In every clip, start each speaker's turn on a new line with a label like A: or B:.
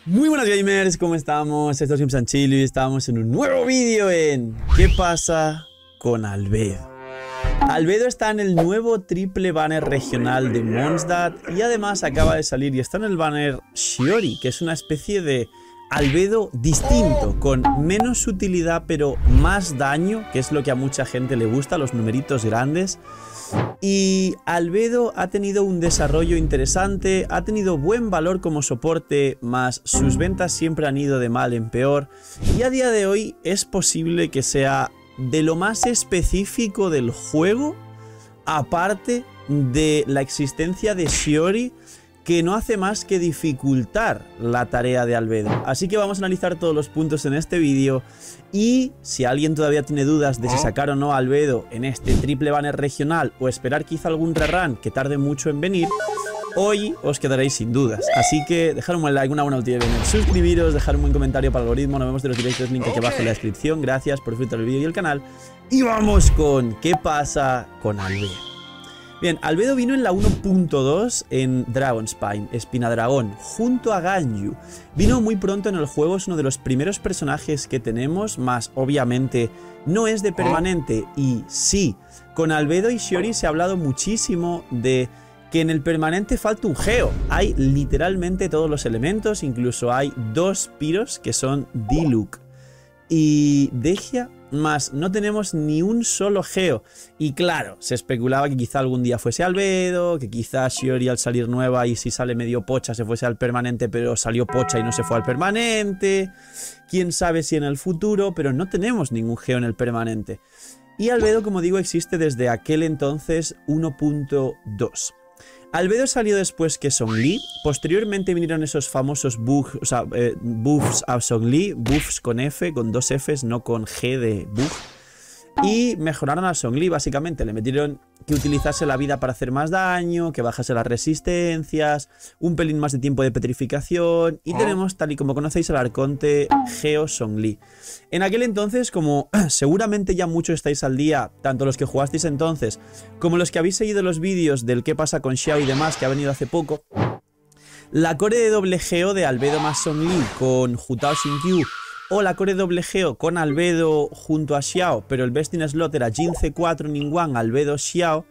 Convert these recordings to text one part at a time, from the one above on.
A: Muy buenas gamers, ¿cómo estamos? Esto es Sims and Chill y estamos en un nuevo vídeo en ¿qué pasa con Albedo? Albedo está en el nuevo triple banner regional de Mondstadt y además acaba de salir y está en el banner Shiori, que es una especie de Albedo distinto, con menos utilidad pero más daño, que es lo que a mucha gente le gusta, los numeritos grandes. Y Albedo ha tenido un desarrollo interesante, ha tenido buen valor como soporte, más sus ventas siempre han ido de mal en peor. Y a día de hoy es posible que sea de lo más específico del juego, aparte de la existencia de Shiori, que no hace más que dificultar la tarea de Albedo. Así que vamos a analizar todos los puntos en este vídeo. Y si alguien todavía tiene dudas de si sacar o no a Albedo en este triple banner regional o esperar quizá algún rerun que tarde mucho en venir, hoy os quedaréis sin dudas. Así que dejar un buen like, una buena utilidad de venir, suscribiros, dejar un buen comentario para el algoritmo. Nos vemos en los directos, link aquí abajo en la descripción. Gracias por disfrutar el vídeo y el canal. Y vamos con ¿qué pasa con Albedo? Bien, Albedo vino en la 1.2 en Dragonspine, Espinadragón, junto a Ganyu. Vino muy pronto en el juego, es uno de los primeros personajes que tenemos, más obviamente no es de permanente. Y sí, con Albedo y Shiori se ha hablado muchísimo de que en el permanente falta un geo. Hay literalmente todos los elementos, incluso hay dos piros que son Diluc y Dehya, más no tenemos ni un solo geo. Y claro, se especulaba que quizá algún día fuese Albedo, que quizá Shiori al salir nueva y si sale medio pocha se fuese al permanente, pero salió pocha y no se fue al permanente. Quién sabe si en el futuro, pero no tenemos ningún geo en el permanente. Y Albedo, como digo, existe desde aquel entonces 1.2. Albedo salió después que Zhongli. Posteriormente vinieron esos famosos buffs, buffs a Zhongli, buffs con F, con dos Fs, no con G de buff. Y mejoraron a Zhongli, básicamente. Le metieron que utilizase la vida para hacer más daño, que bajase las resistencias, un pelín más de tiempo de petrificación. Y tenemos, tal y como conocéis, el arconte Geo Zhongli. En aquel entonces, como seguramente ya muchos estáis al día, tanto los que jugasteis entonces, como los que habéis seguido los vídeos del qué pasa con Xiao y demás, que ha venido hace poco, la core de doble Geo de Albedo más Zhongli con Hu-Tao Xin-Qiu, o la core doble Geo con Albedo junto a Xiao, pero el best in slot era Jin C4, Ningguang, Albedo, Xiao,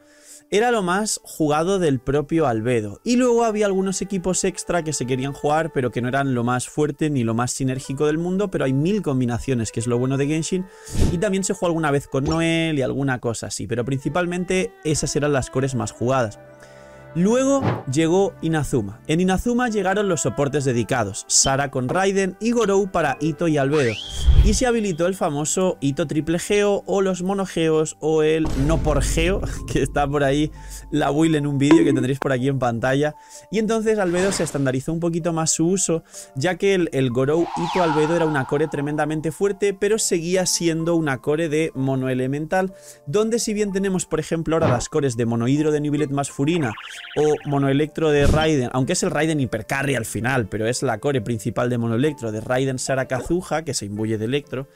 A: era lo más jugado del propio Albedo. Y luego había algunos equipos extra que se querían jugar, pero que no eran lo más fuerte ni lo más sinérgico del mundo, pero hay 1000 combinaciones, que es lo bueno de Genshin, y también se jugó alguna vez con Noel y alguna cosa así, pero principalmente esas eran las cores más jugadas. Luego llegó Inazuma. En Inazuma llegaron los soportes dedicados, Sara con Raiden y Gorou para Itto y Albedo. Y se habilitó el famoso Itto triple Geo o los monogeos o el no por Geo, que está por ahí la build en un vídeo que tendréis por aquí en pantalla. Y entonces Albedo se estandarizó un poquito más su uso, ya que el Gorou Itto Albedo era una core tremendamente fuerte, pero seguía siendo una core de monoelemental, donde si bien tenemos por ejemplo ahora las cores de monohidro de Neuvillette más Furina, o monoelectro de Raiden, aunque es el Raiden hipercarry al final, pero es la core principal de monoelectro de Raiden Sara Kazuha, que se imbuye de electro.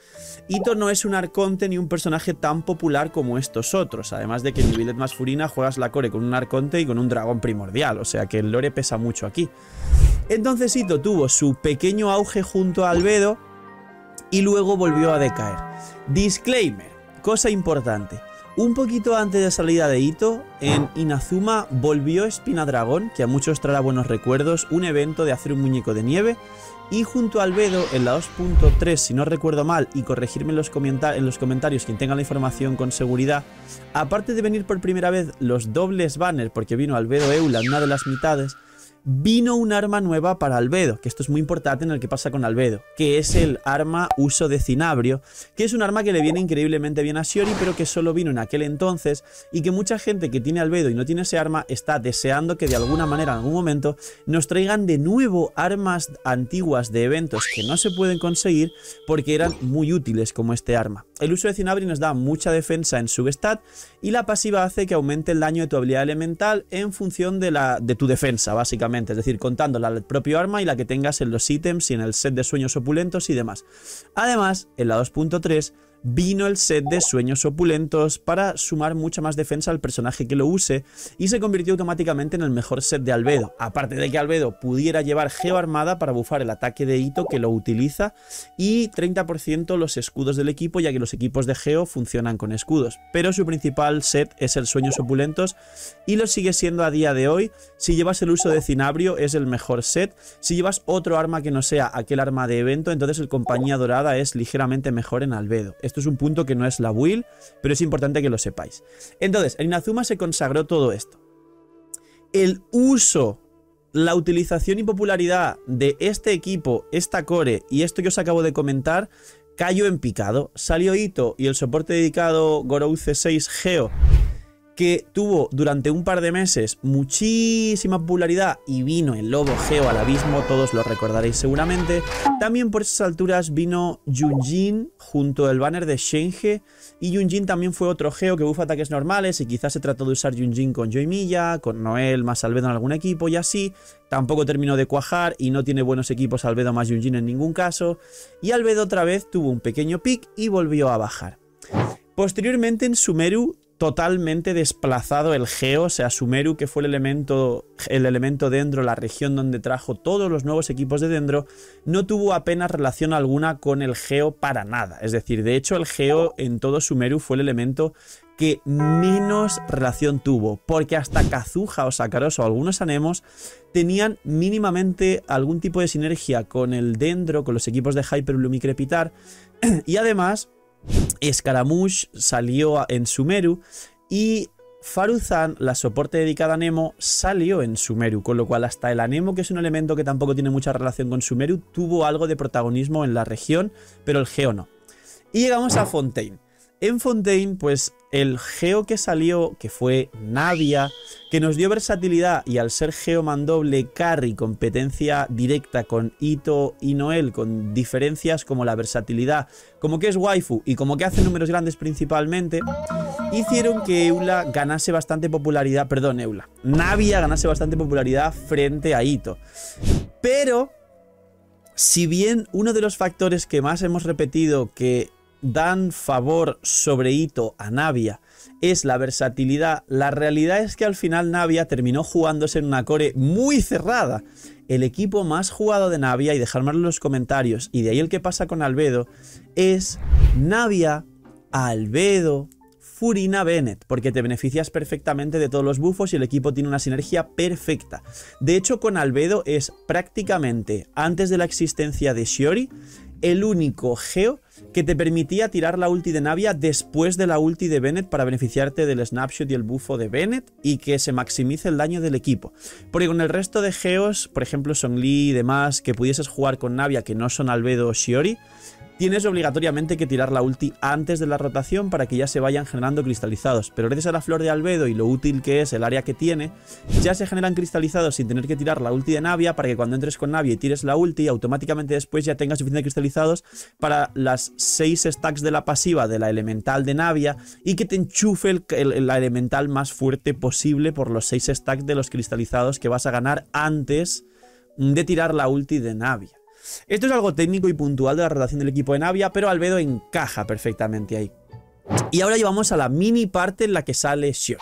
A: Itto no es un arconte ni un personaje tan popular como estos otros, además de que en Neuvillette más Furina juegas la core con un arconte y con un dragón primordial, o sea que el lore pesa mucho aquí. Entonces Itto tuvo su pequeño auge junto a Albedo y luego volvió a decaer. Disclaimer, cosa importante. Un poquito antes de salida de Itto, en Inazuma volvió Espinadragón, que a muchos traerá buenos recuerdos, un evento de hacer un muñeco de nieve, y junto a Albedo, en la 2.3, si no recuerdo mal, y corregirme en los comentarios quien tenga la información con seguridad, aparte de venir por primera vez los dobles banners, porque vino Albedo Eula en una de las mitades, vino un arma nueva para Albedo, que esto es muy importante en el que pasa con Albedo, que es el arma uso de cinabrio, que es un arma que le viene increíblemente bien a Shiori, pero que solo vino en aquel entonces, y que mucha gente que tiene Albedo y no tiene ese arma está deseando que de alguna manera en algún momento nos traigan de nuevo armas antiguas de eventos que no se pueden conseguir porque eran muy útiles como este arma. El uso de cinabrio nos da mucha defensa en substat y la pasiva hace que aumente el daño de tu habilidad elemental en función de tu defensa, básicamente. Es decir, contando la del propio arma y la que tengas en los ítems y en el set de sueños opulentos y demás. Además, en la 2.3 vino el set de Sueños Opulentos para sumar mucha más defensa al personaje que lo use y se convirtió automáticamente en el mejor set de Albedo, aparte de que Albedo pudiera llevar Geo Armada para bufar el ataque de Itto que lo utiliza y 30% los escudos del equipo, ya que los equipos de Geo funcionan con escudos, pero su principal set es el Sueños Opulentos y lo sigue siendo a día de hoy. Si llevas el uso de Cinabrio es el mejor set, si llevas otro arma que no sea aquel arma de evento, entonces el Compañía Dorada es ligeramente mejor en Albedo. Esto es un punto que no es la build, pero es importante que lo sepáis. Entonces, en Inazuma se consagró todo esto. El uso, la utilización y popularidad de este equipo, esta core y esto que os acabo de comentar, cayó en picado. Salió Itto y el soporte dedicado Gorou C6 Geo, que tuvo durante un par de meses muchísima popularidad y vino el lobo Geo al abismo, todos lo recordaréis seguramente. También por esas alturas vino Yunjin junto al banner de Shenge, y Yunjin también fue otro Geo que bufa ataques normales y quizás se trató de usar Yunjin con Yoimiya, con Noel más Albedo en algún equipo y así. Tampoco terminó de cuajar y no tiene buenos equipos Albedo más Yunjin en ningún caso, y Albedo otra vez tuvo un pequeño pic y volvió a bajar. Posteriormente en Sumeru totalmente desplazado el Geo, o sea, Sumeru, que fue el elemento Dendro, la región donde trajo todos los nuevos equipos de Dendro, no tuvo apenas relación alguna con el Geo para nada. Es decir, de hecho el Geo en todo Sumeru fue el elemento que menos relación tuvo, porque hasta Kazuha o Sakaros o algunos Anemos tenían mínimamente algún tipo de sinergia con el Dendro, con los equipos de Hyper Bloom y Crepitar, y además Scaramouche salió en Sumeru y Faruzan, la soporte dedicada a Nemo, salió en Sumeru, con lo cual hasta el Anemo, que es un elemento que tampoco tiene mucha relación con Sumeru, tuvo algo de protagonismo en la región, pero el Geo no. Y llegamos a Fontaine. En Fontaine, pues el Geo que salió, que fue Navia, que nos dio versatilidad y al ser Geo mandoble carry, competencia directa con Itto y Noel, con diferencias como la versatilidad, como que es waifu y como que hace números grandes principalmente, hicieron que Eula ganase bastante popularidad, Navia ganase bastante popularidad frente a Itto. Pero, si bien uno de los factores que más hemos repetido que dan favor sobre Itto a Navia es la versatilidad, la realidad es que al final Navia terminó jugándose en una core muy cerrada. El equipo más jugado de Navia, y dejármelo en los comentarios, y de ahí el que pasa con Albedo, es Navia, Albedo, Furina, Bennett, porque te beneficias perfectamente de todos los buffos y el equipo tiene una sinergia perfecta. De hecho, con Albedo es prácticamente, antes de la existencia de Shiori, el único Geo que te permitía tirar la ulti de Navia después de la ulti de Bennett para beneficiarte del snapshot y el bufo de Bennett y que se maximice el daño del equipo. Porque con el resto de Geos, por ejemplo Songli y demás, que pudieses jugar con Navia que no son Albedo o Shiori, tienes obligatoriamente que tirar la ulti antes de la rotación para que ya se vayan generando cristalizados. Pero gracias a la flor de Albedo y lo útil que es el área que tiene, ya se generan cristalizados sin tener que tirar la ulti de Navia, para que cuando entres con Navia y tires la ulti, automáticamente después ya tengas suficientes cristalizados para las 6 stacks de la pasiva de la elemental de Navia y que te enchufe la elemental más fuerte posible por los 6 stacks de los cristalizados que vas a ganar antes de tirar la ulti de Navia. Esto es algo técnico y puntual de la rotación del equipo de Navia, pero Albedo encaja perfectamente ahí. Y ahora llevamos a la mini parte en la que sale Shiori.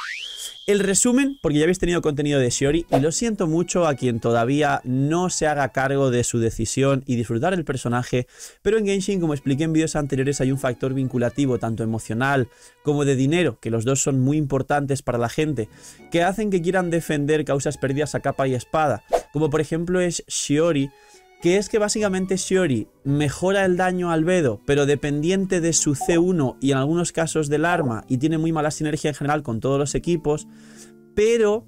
A: El resumen, porque ya habéis tenido contenido de Shiori, y lo siento mucho a quien todavía no se haga cargo de su decisión y disfrutar el personaje, pero en Genshin, como expliqué en vídeos anteriores, hay un factor vinculativo, tanto emocional como de dinero, que los dos son muy importantes para la gente, que hacen que quieran defender causas perdidas a capa y espada, como por ejemplo es Shiori, que es que básicamente Shiori mejora el daño a Albedo, pero dependiente de su C1 y en algunos casos del arma, y tiene muy mala sinergia en general con todos los equipos, pero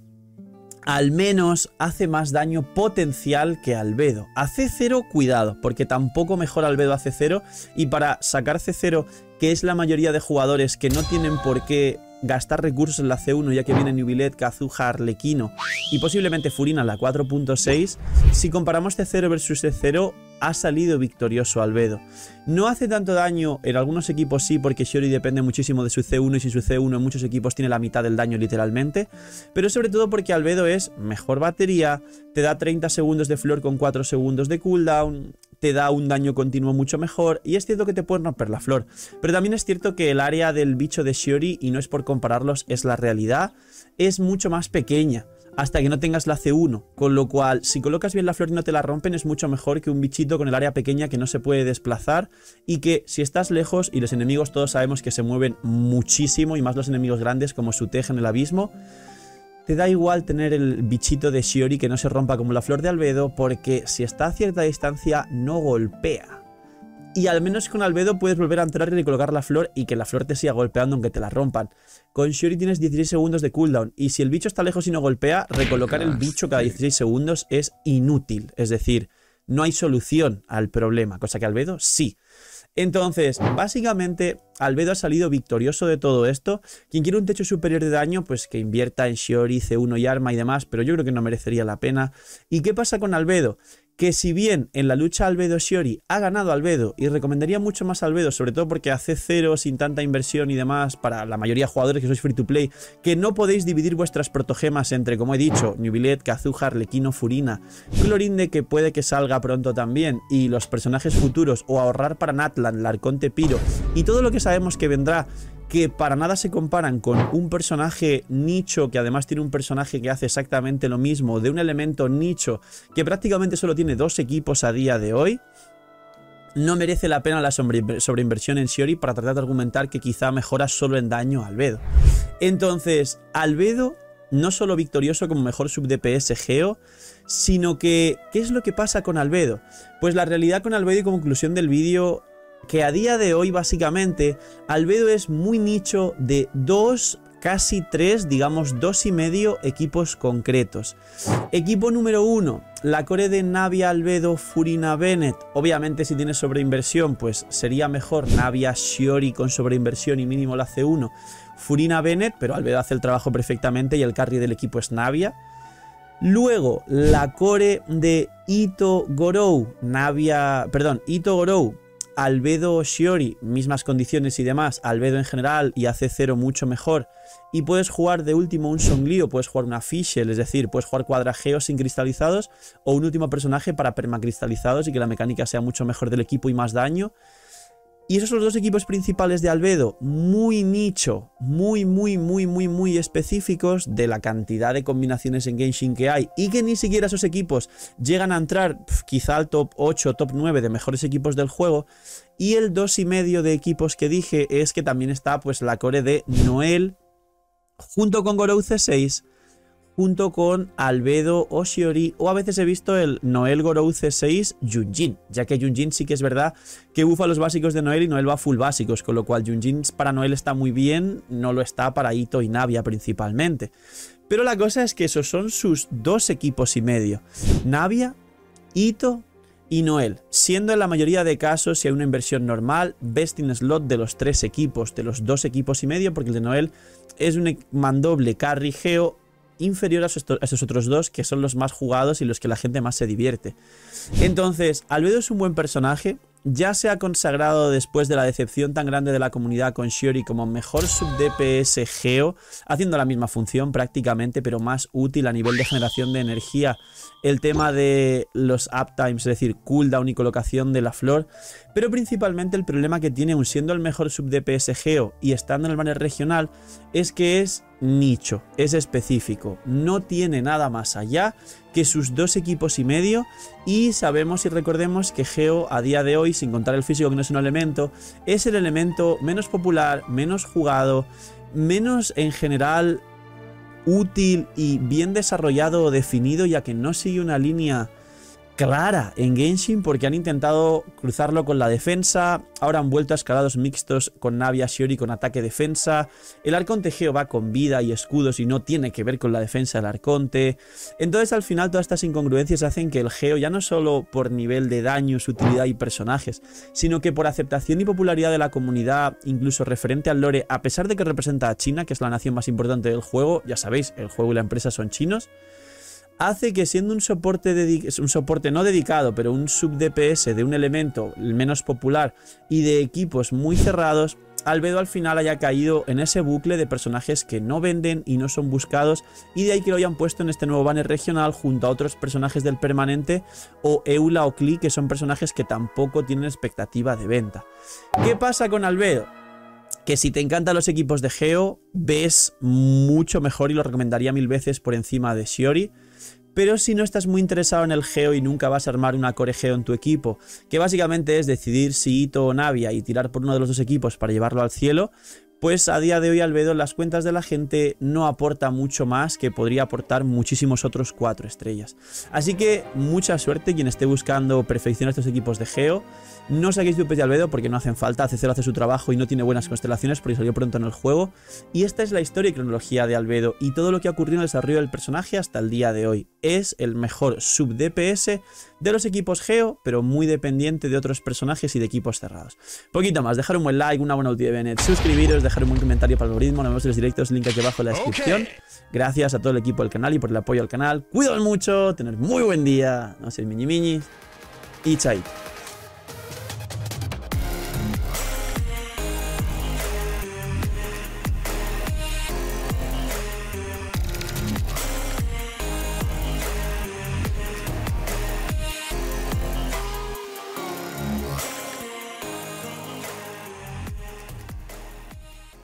A: al menos hace más daño potencial que Albedo. A C0, cuidado, porque tampoco mejora Albedo a C0, y para sacar C0, que es la mayoría de jugadores que no tienen por qué gastar recursos en la C1, ya que viene Nubilet, Kazuha, Arlequino y posiblemente Furina la 4.6, si comparamos C0 versus C0, ha salido victorioso Albedo. No hace tanto daño, en algunos equipos sí, porque Shiori depende muchísimo de su C1 y si su C1 en muchos equipos tiene la mitad del daño literalmente, pero sobre todo porque Albedo es mejor batería, te da 30 segundos de flor con 4 segundos de cooldown, te da un daño continuo mucho mejor y es cierto que te pueden romper la flor. Pero también es cierto que el área del bicho de Shiori, y no es por compararlos, es la realidad, es mucho más pequeña hasta que no tengas la C1, con lo cual si colocas bien la flor y no te la rompen es mucho mejor que un bichito con el área pequeña que no se puede desplazar y que si estás lejos, y los enemigos todos sabemos que se mueven muchísimo y más los enemigos grandes como Sutej en el abismo, te da igual tener el bichito de Shiori que no se rompa como la flor de Albedo, porque si está a cierta distancia no golpea. Y al menos con Albedo puedes volver a entrar y recolocar la flor y que la flor te siga golpeando aunque te la rompan. Con Shiori tienes 16 segundos de cooldown y si el bicho está lejos y no golpea, recolocar el bicho cada 16 segundos es inútil. Es decir, no hay solución al problema, cosa que Albedo sí. Entonces, básicamente, Albedo ha salido victorioso de todo esto. Quien quiere un techo superior de daño, pues que invierta en Shiori, C1 y arma y demás, pero yo creo que no merecería la pena. ¿Y qué pasa con Albedo? Que si bien en la lucha Albedo-Shiori ha ganado Albedo, y recomendaría mucho más Albedo, sobre todo porque hace cero sin tanta inversión y demás, para la mayoría de jugadores que sois free to play, que no podéis dividir vuestras protogemas entre, como he dicho, Nubilet, Kazuha, Arlequino, Furina, Clorinde, que puede que salga pronto también, y los personajes futuros, o ahorrar para Natlan, Larconte Piro, y todo lo que sabemos que vendrá, que para nada se comparan con un personaje nicho, que además tiene un personaje que hace exactamente lo mismo, de un elemento nicho, que prácticamente solo tiene 2 equipos a día de hoy, no merece la pena la sobreinversión en Shiori para tratar de argumentar que quizá mejora solo en daño a Albedo. Entonces, Albedo, no solo victorioso como mejor sub DPS Geo, sino que, ¿qué es lo que pasa con Albedo? Pues la realidad con Albedo, y como conclusión del vídeo, que a día de hoy básicamente Albedo es muy nicho de 2, casi 3, digamos 2,5 equipos concretos. Equipo número 1, la core de Navia, Albedo, Furina, Bennett. Obviamente si tienes sobreinversión pues sería mejor Navia, Shiori con sobreinversión y mínimo la C1, Furina, Bennett, pero Albedo hace el trabajo perfectamente y el carry del equipo es Navia. Luego la core de Ito, Gorou, Ito, Gorou, Albedo, Shiori, mismas condiciones y demás, Albedo en general y AC0 mucho mejor. Y puedes jugar de último un Songlio, puedes jugar una Fischl, es decir, puedes jugar cuadrageos sin cristalizados o un último personaje para permacristalizados y que la mecánica sea mucho mejor del equipo y más daño. Y esos son los 2 equipos principales de Albedo, muy nicho, muy específicos de la cantidad de combinaciones en Genshin que hay y que ni siquiera esos equipos llegan a entrar quizá al top 8, top 9 de mejores equipos del juego. Y el 2,5 de equipos que dije es que también está pues la core de Noel junto con Gorou C6, junto con Albedo o Shiori, o a veces he visto el Noel, Gorou C6, Yunjin, ya que Yunjin sí que es verdad que bufa los básicos de Noel y Noel va full básicos, con lo cual Yunjin para Noel está muy bien, no lo está para Ito y Navia principalmente. Pero la cosa es que esos son sus 2 equipos y medio, Navia, Ito y Noel, siendo en la mayoría de casos, si hay una inversión normal, best in slot de los 3 equipos, de los 2 equipos y medio, porque el de Noel es un mandoble carry geo inferior a esos otros 2 que son los más jugados y los que la gente más se divierte. Entonces, Albedo es un buen personaje, ya se ha consagrado después de la decepción tan grande de la comunidad con Shiori como mejor sub DPS Geo, haciendo la misma función prácticamente, pero más útil a nivel de generación de energía, el tema de los uptimes, es decir, cooldown y colocación de la flor, pero principalmente el problema que tiene, aun siendo el mejor sub DPS Geo y estando en el banner regional, es que es nicho, es específico, no tiene nada más allá que sus 2 equipos y medio, y sabemos y recordemos que Geo a día de hoy, sin contar el físico que no es un elemento, es el elemento menos popular, menos jugado, menos en general útil y bien desarrollado o definido, ya que no sigue una línea clara en Genshin porque han intentado cruzarlo con la defensa, ahora han vuelto a escalados mixtos con Navia, Shiori con ataque-defensa, el Arconte Geo va con vida y escudos y no tiene que ver con la defensa del Arconte, entonces al final todas estas incongruencias hacen que el Geo ya no solo por nivel de daños, utilidad y personajes, sino que por aceptación y popularidad de la comunidad, incluso referente al lore, a pesar de que representa a China, que es la nación más importante del juego, ya sabéis, el juego y la empresa son chinos, hace que siendo un soporte no dedicado, pero un sub DPS de un elemento menos popular y de equipos muy cerrados, Albedo al final haya caído en ese bucle de personajes que no venden y no son buscados, y de ahí que lo hayan puesto en este nuevo banner regional junto a otros personajes del permanente o Eula o Klee, que son personajes que tampoco tienen expectativa de venta. ¿Qué pasa con Albedo? Que si te encantan los equipos de Geo, ves mucho mejor y lo recomendaría 1000 veces por encima de Shiori. Pero si no estás muy interesado en el Geo y nunca vas a armar una core Geo en tu equipo, que básicamente es decidir si Itto o Navia y tirar por uno de los dos equipos para llevarlo al cielo, pues a día de hoy Albedo en las cuentas de la gente no aporta mucho más, que podría aportar muchísimos otros 4 estrellas. Así que mucha suerte quien esté buscando perfeccionar estos equipos de Geo. No saquéis dupes de Albedo porque no hacen falta, CC0 hace su trabajo y no tiene buenas constelaciones porque salió pronto en el juego. Y esta es la historia y cronología de Albedo y todo lo que ha ocurrido en el desarrollo del personaje hasta el día de hoy. Es el mejor sub DPS de los equipos Geo, pero muy dependiente de otros personajes y de equipos cerrados. Poquito más, dejar un buen like, una buena ulti de Bennett, suscribiros, dejar un buen comentario para el algoritmo, nos vemos en los directos, link aquí abajo en la descripción. Gracias a todo el equipo del canal y por el apoyo al canal. Cuidaos mucho, tener muy buen día, no sé, miñi y chaito.